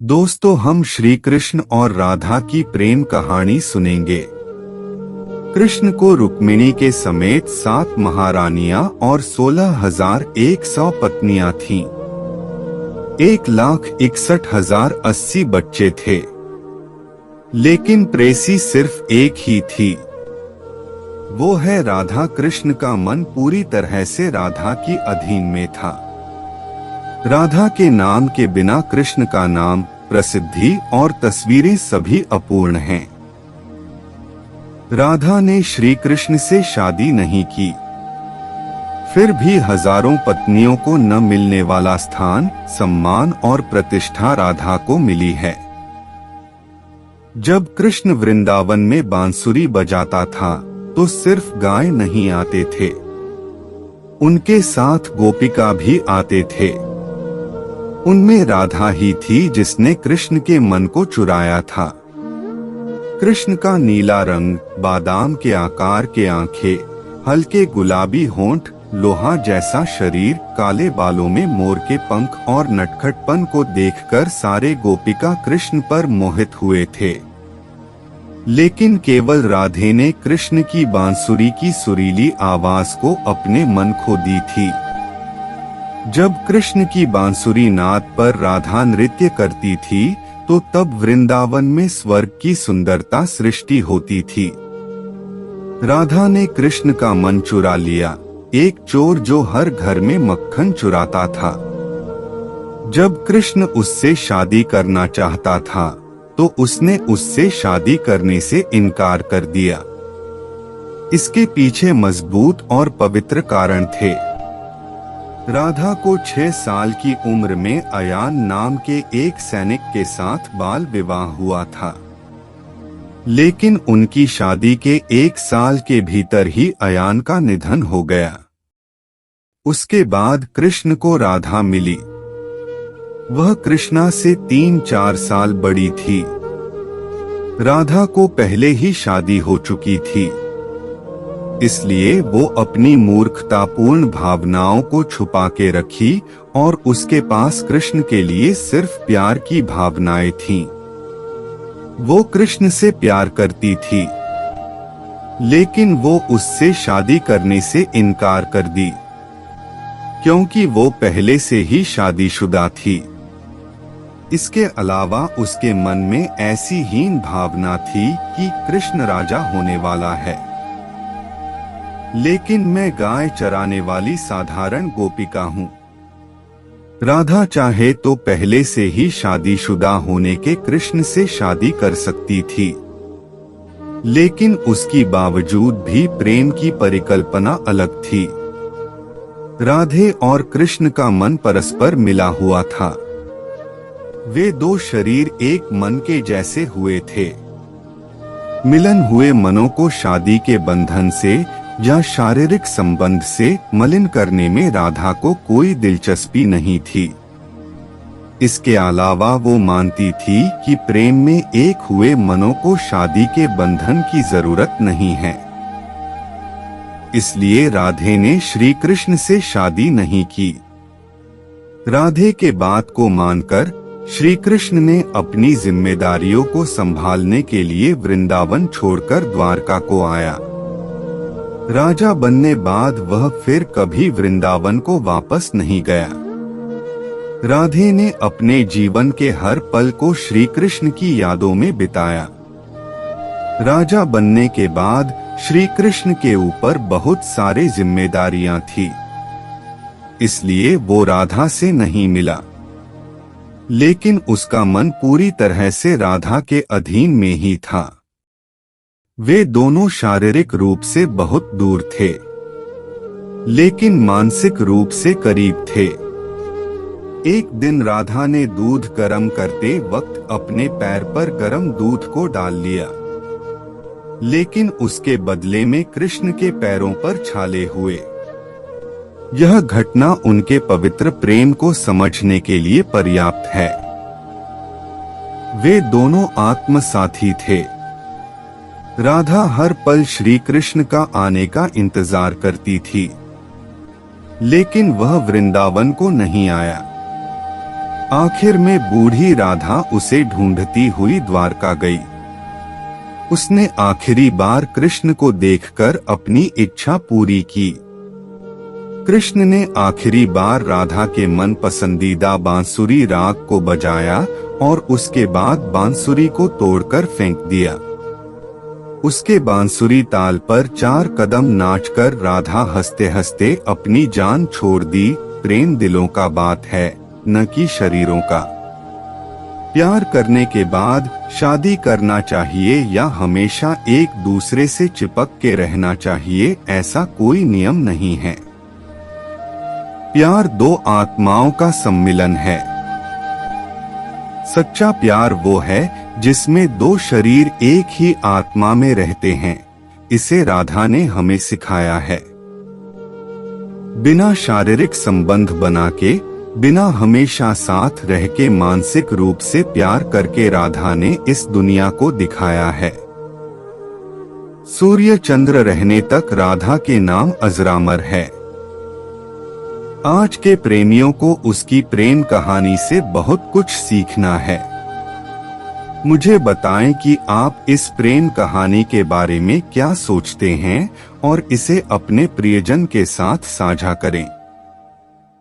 दोस्तों, हम श्री कृष्ण और राधा की प्रेम कहानी सुनेंगे। कृष्ण को रुक्मिणी के समेत 7 महारानियां और 16,100 पत्नियां थीं। 1,61,080 बच्चे थे, लेकिन प्रेसी सिर्फ एक ही थी। वो है राधा। कृष्ण का मन पूरी तरह से राधा की अधीन में था। राधा के नाम के बिना कृष्ण का नाम, प्रसिद्धि और तस्वीरें सभी अपूर्ण हैं। राधा ने श्री कृष्ण से शादी नहीं की, फिर भी हजारों पत्नियों को न मिलने वाला स्थान, सम्मान और प्रतिष्ठा राधा को मिली है। जब कृष्ण वृंदावन में बांसुरी बजाता था तो सिर्फ गाय नहीं आते थे, उनके साथ गोपिका भी आते थे। उनमें राधा ही थी जिसने कृष्ण के मन को चुराया था। कृष्ण का नीला रंग, बादाम के आकार के आंखें, हल्के गुलाबी होंठ, लोहा जैसा शरीर, काले बालों में मोर के पंख और नटखटपन को देखकर सारे गोपिका कृष्ण पर मोहित हुए थे। लेकिन केवल राधे ने कृष्ण की बांसुरी की सुरीली आवाज को अपने मन खो दी थी। जब कृष्ण की बांसुरी नाद पर राधा नृत्य करती थी तो तब वृंदावन में स्वर्ग की सुंदरता सृष्टि होती थी। राधा ने कृष्ण का मन चुरा लिया, एक चोर जो हर घर में मक्खन चुराता था। जब कृष्ण उससे शादी करना चाहता था तो उसने उससे शादी करने से इनकार कर दिया। इसके पीछे मजबूत और पवित्र कारण थे। राधा को 6 साल की उम्र में अयान नाम के एक सैनिक के साथ बाल विवाह हुआ था, लेकिन उनकी शादी के 1 साल के भीतर ही अयान का निधन हो गया। उसके बाद कृष्ण को राधा मिली। वह कृष्णा से 3-4 साल बड़ी थी। राधा को पहले ही शादी हो चुकी थी, इसलिए वो अपनी मूर्खतापूर्ण भावनाओं को छुपा के रखी और उसके पास कृष्ण के लिए सिर्फ प्यार की भावनाएं थीं। वो कृष्ण से प्यार करती थी, लेकिन वो उससे शादी करने से इनकार कर दी, क्योंकि वो पहले से ही शादीशुदा थी। इसके अलावा उसके मन में ऐसी हीन भावना थी कि कृष्ण राजा होने वाला है, लेकिन मैं गाय चराने वाली साधारण गोपिका हूँ। राधा चाहे तो पहले से ही शादीशुदा होने के कृष्ण से शादी कर सकती थी, लेकिन उसकी बावजूद भी प्रेम की परिकल्पना अलग थी। राधे और कृष्ण का मन परस्पर मिला हुआ था। वे 2 शरीर एक मन के जैसे हुए थे। मिलन हुए मनों को शादी के बंधन से या शारीरिक संबंध से मलिन करने में राधा को कोई दिलचस्पी नहीं थी। इसके अलावा वो मानती थी कि प्रेम में एक हुए मनों को शादी के बंधन की जरूरत नहीं है। इसलिए राधे ने श्री कृष्ण से शादी नहीं की। राधे के बात को मानकर श्री कृष्ण ने अपनी जिम्मेदारियों को संभालने के लिए वृंदावन छोड़कर द्वारका को आया। राजा बनने बाद वह फिर कभी वृंदावन को वापस नहीं गया। राधे ने अपने जीवन के हर पल को श्री कृष्ण की यादों में बिताया। राजा बनने के बाद श्री कृष्ण के ऊपर बहुत सारी जिम्मेदारियां थी, इसलिए वो राधा से नहीं मिला, लेकिन उसका मन पूरी तरह से राधा के अधीन में ही था। वे दोनों शारीरिक रूप से बहुत दूर थे, लेकिन मानसिक रूप से करीब थे। एक दिन राधा ने दूध गर्म करते वक्त अपने पैर पर गर्म दूध को डाल लिया, लेकिन उसके बदले में कृष्ण के पैरों पर छाले हुए। यह घटना उनके पवित्र प्रेम को समझने के लिए पर्याप्त है। वे दोनों आत्म साथी थे। राधा हर पल श्री कृष्ण का आने का इंतजार करती थी, लेकिन वह वृंदावन को नहीं आया। आखिर में बूढ़ी राधा उसे ढूंढती हुई द्वारका गई। उसने आखिरी बार कृष्ण को देखकर अपनी इच्छा पूरी की। कृष्ण ने आखिरी बार राधा के मन पसंदीदा बांसुरी राग को बजाया और उसके बाद बांसुरी को तोड़कर फेंक दिया। उसके बांसुरी ताल पर 4 कदम नाचकर राधा हंसते हंसते अपनी जान छोड़ दी। प्रेम दिलों का बात है, न कि शरीरों का। प्यार करने के बाद शादी करना चाहिए या हमेशा एक दूसरे से चिपक के रहना चाहिए, ऐसा कोई नियम नहीं है। प्यार 2 आत्माओं का सम्मिलन है। सच्चा प्यार वो है जिसमें 2 शरीर एक ही आत्मा में रहते हैं। इसे राधा ने हमें सिखाया है। बिना शारीरिक संबंध बना के, बिना हमेशा साथ रह के मानसिक रूप से प्यार करके राधा ने इस दुनिया को दिखाया है। सूर्य चंद्र रहने तक राधा के नाम अजरामर है। आज के प्रेमियों को उसकी प्रेम कहानी से बहुत कुछ सीखना है। मुझे बताएं कि आप इस प्रेम कहानी के बारे में क्या सोचते हैं और इसे अपने प्रियजन के साथ साझा करें।